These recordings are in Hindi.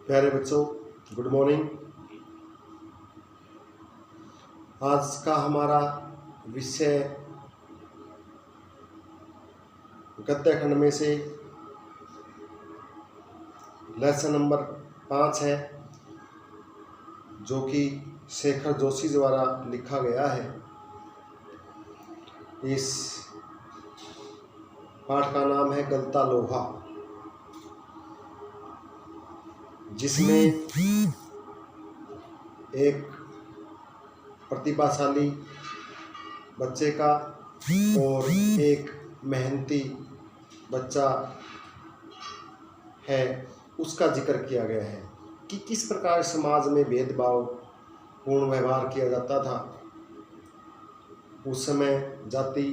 प्यारे बच्चों, गुड मॉर्निंग। आज का हमारा विषय गद्य खंड में से लेसन नंबर 5 है, जो कि शेखर जोशी द्वारा लिखा गया है। इस पाठ का नाम है गलता लोहा, जिसमें एक प्रतिभाशाली बच्चे का और एक मेहनती बच्चा है उसका जिक्र किया गया है कि किस प्रकार समाज में भेदभाव पूर्ण व्यवहार किया जाता था। उस समय जाति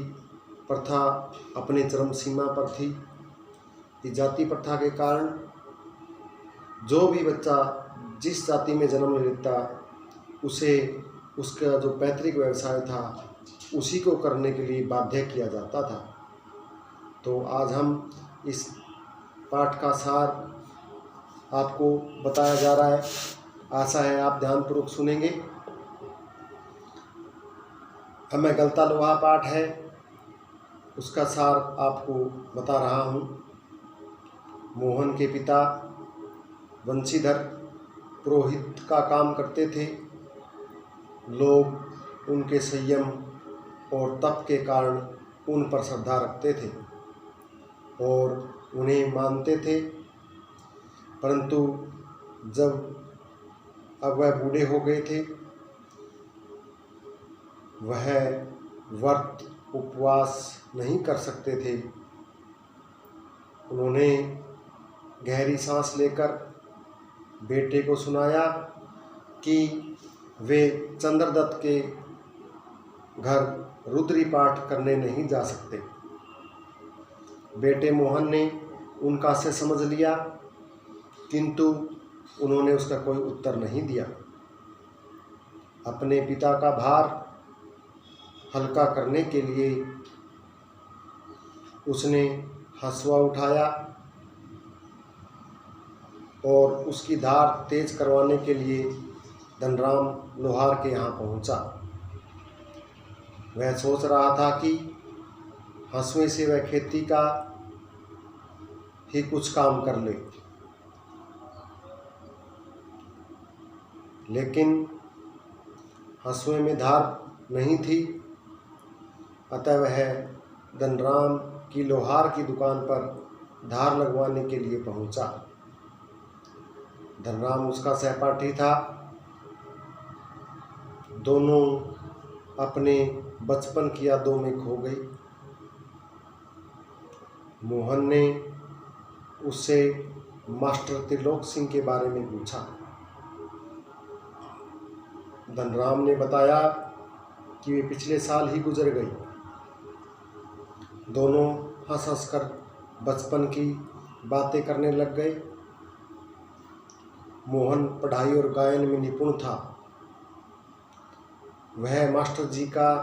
प्रथा अपनी चरम सीमा पर थी। इस जाति प्रथा के कारण जो भी बच्चा जिस जाति में जन्म लेता उसे उसका जो पैतृक व्यवसाय था उसी को करने के लिए बाध्य किया जाता था। तो आज हम इस पाठ का सार आपको बताया जा रहा है। आशा है आप ध्यानपूर्वक सुनेंगे। अब मैं गलता लोहा पाठ है उसका सार आपको बता रहा हूँ। मोहन के पिता वंशीधर पुरोहित का काम करते थे। लोग उनके संयम और तप के कारण उन पर श्रद्धा रखते थे और उन्हें मानते थे, परंतु जब अब वह बूढ़े हो गए थे, वह व्रत उपवास नहीं कर सकते थे। उन्होंने गहरी सांस लेकर बेटे को सुनाया कि वे चंद्रदत्त के घर रुद्री पाठ करने नहीं जा सकते। बेटे मोहन ने उनका से समझ लिया, किंतु उन्होंने उसका कोई उत्तर नहीं दिया। अपने पिता का भार हल्का करने के लिए उसने हंसुआ उठाया और उसकी धार तेज करवाने के लिए धनराम लोहार के यहाँ पहुँचा। वह सोच रहा था कि हंसुए से वह खेती का ही कुछ काम कर ले, लेकिन हंसुए में धार नहीं थी। अतः वह धनराम की लोहार की दुकान पर धार लगवाने के लिए पहुंचा। धनराम उसका सहपाठी था। दोनों अपने बचपन की यादों में खो गए। मोहन ने उससे मास्टर त्रिलोक सिंह के बारे में पूछा। धनराम ने बताया कि वे पिछले साल ही गुजर गई। दोनों हंस हंस कर बचपन की बातें करने लग गए। मोहन पढ़ाई और गायन में निपुण था। वह मास्टर जी का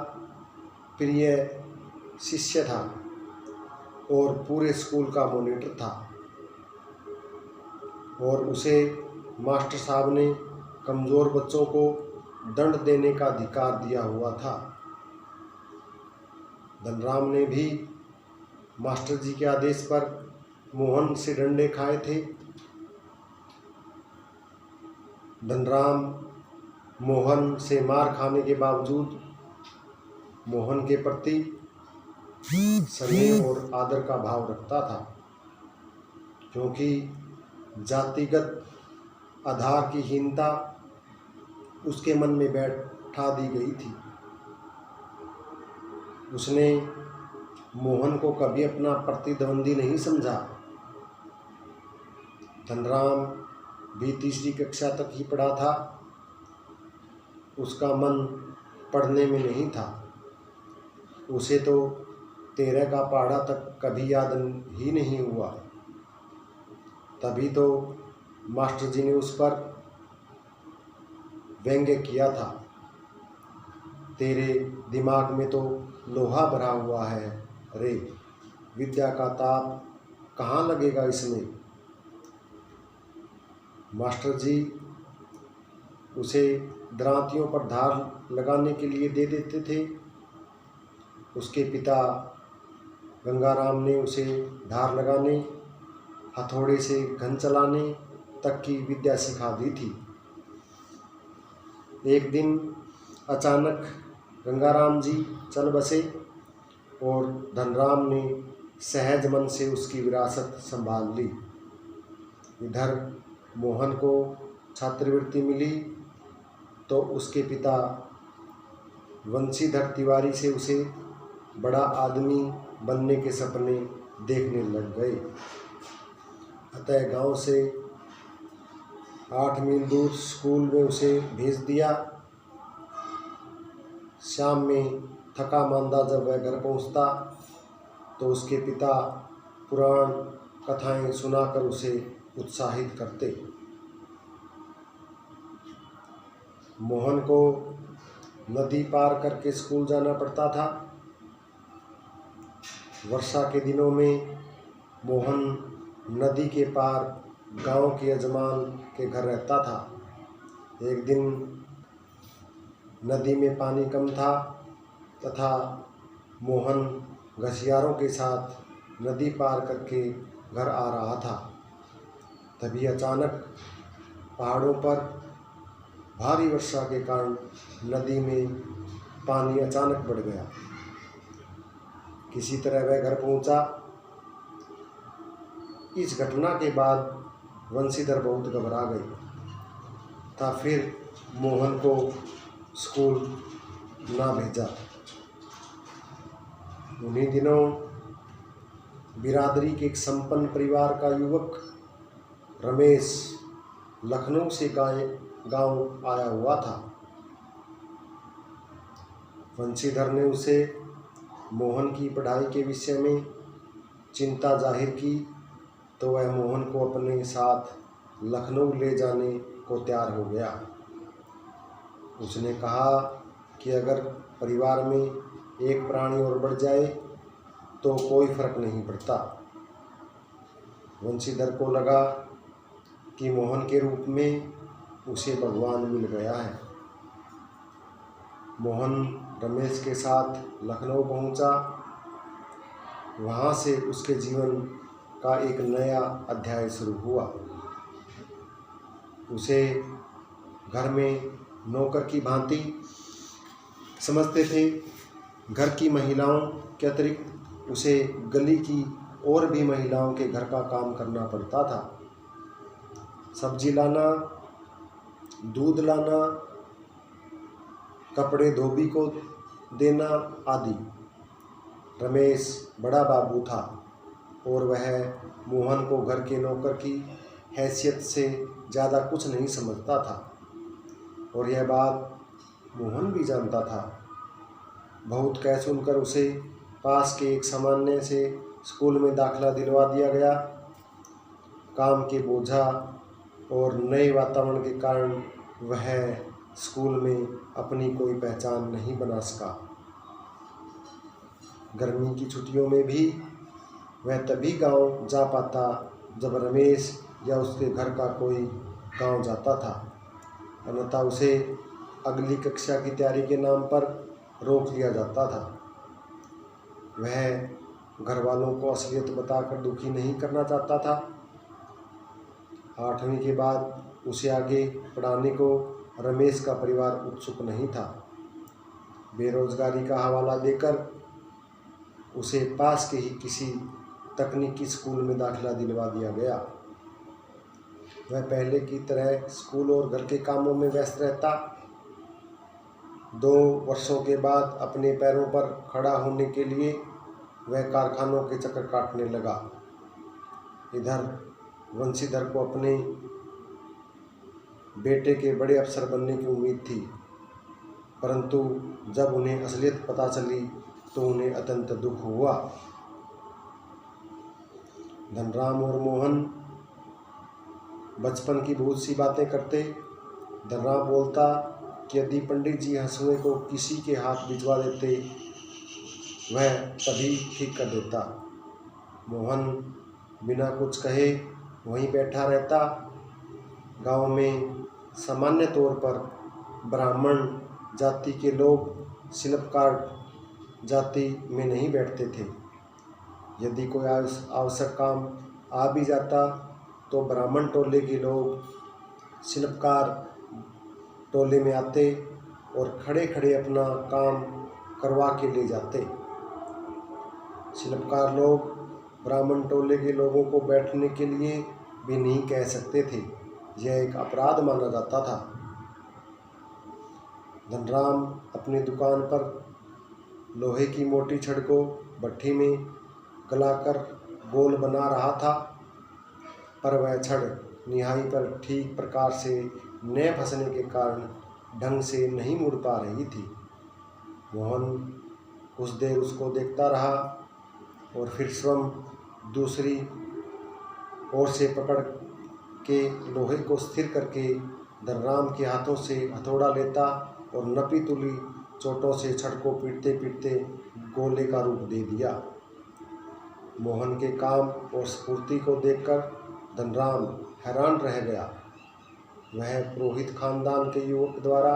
प्रिय शिष्य था और पूरे स्कूल का मॉनिटर था, और उसे मास्टर साहब ने कमज़ोर बच्चों को दंड देने का अधिकार दिया हुआ था। धनराम ने भी मास्टर जी के आदेश पर मोहन से डंडे खाए थे। धनराम मोहन से मार खाने के बावजूद मोहन के प्रति स्नेह और आदर का भाव रखता था, क्योंकि जातिगत आधार की हीनता उसके मन में बैठा दी गई थी। उसने मोहन को कभी अपना प्रतिद्वंदी नहीं समझा। धनराम भी तीसरी कक्षा तक ही पढ़ा था। उसका मन पढ़ने में नहीं था। उसे तो 13 का पहाड़ा तक कभी याद ही नहीं हुआ। तभी तो मास्टर जी ने उस पर व्यंग्य किया था, तेरे दिमाग में तो लोहा भरा हुआ है रे, विद्या का ताप कहाँ लगेगा इसमें। मास्टर जी उसे दरांतियों पर धार लगाने के लिए दे देते थे। उसके पिता गंगाराम ने उसे धार लगाने, हथौड़े से घन चलाने तक की विद्या सिखा दी थी। एक दिन अचानक गंगाराम जी चल बसे और धनराम ने सहज मन से उसकी विरासत संभाल ली। इधर मोहन को छात्रवृत्ति मिली तो उसके पिता वंशीधर तिवारी से उसे बड़ा आदमी बनने के सपने देखने लग गए। अतः गांव से 8 मील दूर स्कूल में उसे भेज दिया। शाम में थका मांदा जब वह घर पहुंचता तो उसके पिता पुराण कथाएं सुनाकर उसे उत्साहित करते। मोहन को नदी पार करके स्कूल जाना पड़ता था। वर्षा के दिनों में मोहन नदी के पार गांव के यजमान के घर रहता था। एक दिन नदी में पानी कम था तथा मोहन घसियारों के साथ नदी पार करके घर आ रहा था। तभी अचानक पहाड़ों पर भारी वर्षा के कारण नदी में पानी अचानक बढ़ गया। किसी तरह वह घर पहुंचा। इस घटना के बाद वंशीधर बहुत घबरा गई था। फिर मोहन को स्कूल ना भेजा। उन्हीं दिनों बिरादरी के एक संपन्न परिवार का युवक रमेश लखनऊ से गांव आया हुआ था। वंशीधर ने उसे मोहन की पढ़ाई के विषय में चिंता जाहिर की तो वह मोहन को अपने साथ लखनऊ ले जाने को तैयार हो गया। उसने कहा कि अगर परिवार में एक प्राणी और बढ़ जाए तो कोई फर्क नहीं पड़ता। वंशीधर को लगा कि मोहन के रूप में उसे भगवान मिल गया है। मोहन रमेश के साथ लखनऊ पहुंचा। वहां से उसके जीवन का एक नया अध्याय शुरू हुआ। उसे घर में नौकर की भांति समझते थे। घर की महिलाओं के अतिरिक्त उसे गली की और भी महिलाओं के घर का काम करना पड़ता था। सब्जी लाना, दूध लाना, कपड़े धोबी को देना आदि। रमेश बड़ा बाबू था और वह मोहन को घर के नौकर की हैसियत से ज़्यादा कुछ नहीं समझता था और यह बात मोहन भी जानता था। बहुत कह सुनकर उसे पास के एक सामान्य से स्कूल में दाखिला दिलवा दिया गया। काम के बोझा और नए वातावरण के कारण वह स्कूल में अपनी कोई पहचान नहीं बना सका। गर्मी की छुट्टियों में भी वह तभी गांव जा पाता जब रमेश या उसके घर का कोई गांव जाता था, अन्यथा उसे अगली कक्षा की तैयारी के नाम पर रोक लिया जाता था। वह घर वालों को असलियत बताकर दुखी नहीं करना चाहता था। 8वीं के बाद उसे आगे पढ़ाने को रमेश का परिवार उत्सुक नहीं था। बेरोजगारी का हवाला देकर उसे पास के ही किसी तकनीकी स्कूल में दाखिला दिलवा दिया गया। वह पहले की तरह स्कूल और घर के कामों में व्यस्त रहता। 2 वर्षों के बाद अपने पैरों पर खड़ा होने के लिए वह कारखानों के चक्कर काटने लगा। इधर वंशीधर को अपने बेटे के बड़े अफसर बनने की उम्मीद थी, परंतु जब उन्हें असलियत पता चली तो उन्हें अत्यंत दुख हुआ। धनराम और मोहन बचपन की बहुत सी बातें करते। धनराम बोलता कि यदि पंडित जी हंसुए को किसी के हाथ भिजवा देते वह तभी ठीक कर देता। मोहन बिना कुछ कहे वहीं बैठा रहता। गांव में सामान्य तौर पर ब्राह्मण जाति के लोग शिल्पकार जाति में नहीं बैठते थे। यदि कोई आवश्यक काम आ भी जाता तो ब्राह्मण टोले के लोग शिल्पकार टोले में आते और खड़े खड़े अपना काम करवा के ले जाते। शिल्पकार लोग ब्राह्मण टोले के लोगों को बैठने के लिए भी नहीं कह सकते थे, यह एक अपराध माना जाता था। धनराम अपनी दुकान पर लोहे की मोटी छड़ को भट्ठी में गलाकर गोल बना रहा था, पर वह छड़ निहाई पर ठीक प्रकार से न फंसने के कारण ढंग से नहीं मुड़ पा रही थी। मोहन कुछ देर उसको देखता रहा और फिर स्वयं दूसरी ओर से पकड़ के लोहे को स्थिर करके धनराम के हाथों से हथौड़ा लेता और नपी तुली चोटों से छड़ को पीटते पीटते गोले का रूप दे दिया। मोहन के काम और स्फूर्ति को देखकर धनराम हैरान रह गया। वह पुरोहित खानदान के युवक द्वारा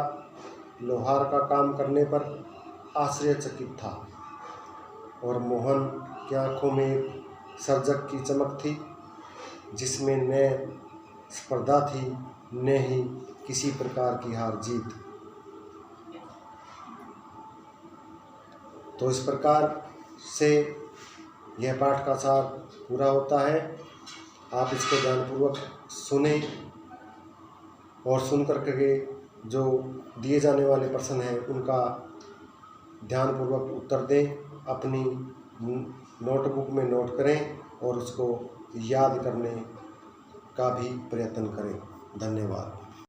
लोहार का काम करने पर आश्चर्यचकित था और मोहन की आंखों में एक सर्जक की चमक थी, जिसमें न स्पर्धा थी न ही किसी प्रकार की हार जीत। तो इस प्रकार से यह पाठ का सार पूरा होता है। आप इसको ध्यानपूर्वक सुने और सुन करके जो दिए जाने वाले प्रश्न हैं उनका ध्यानपूर्वक उत्तर दें, अपनी नोटबुक में नोट करें और उसको याद करने का भी प्रयत्न करें। धन्यवाद।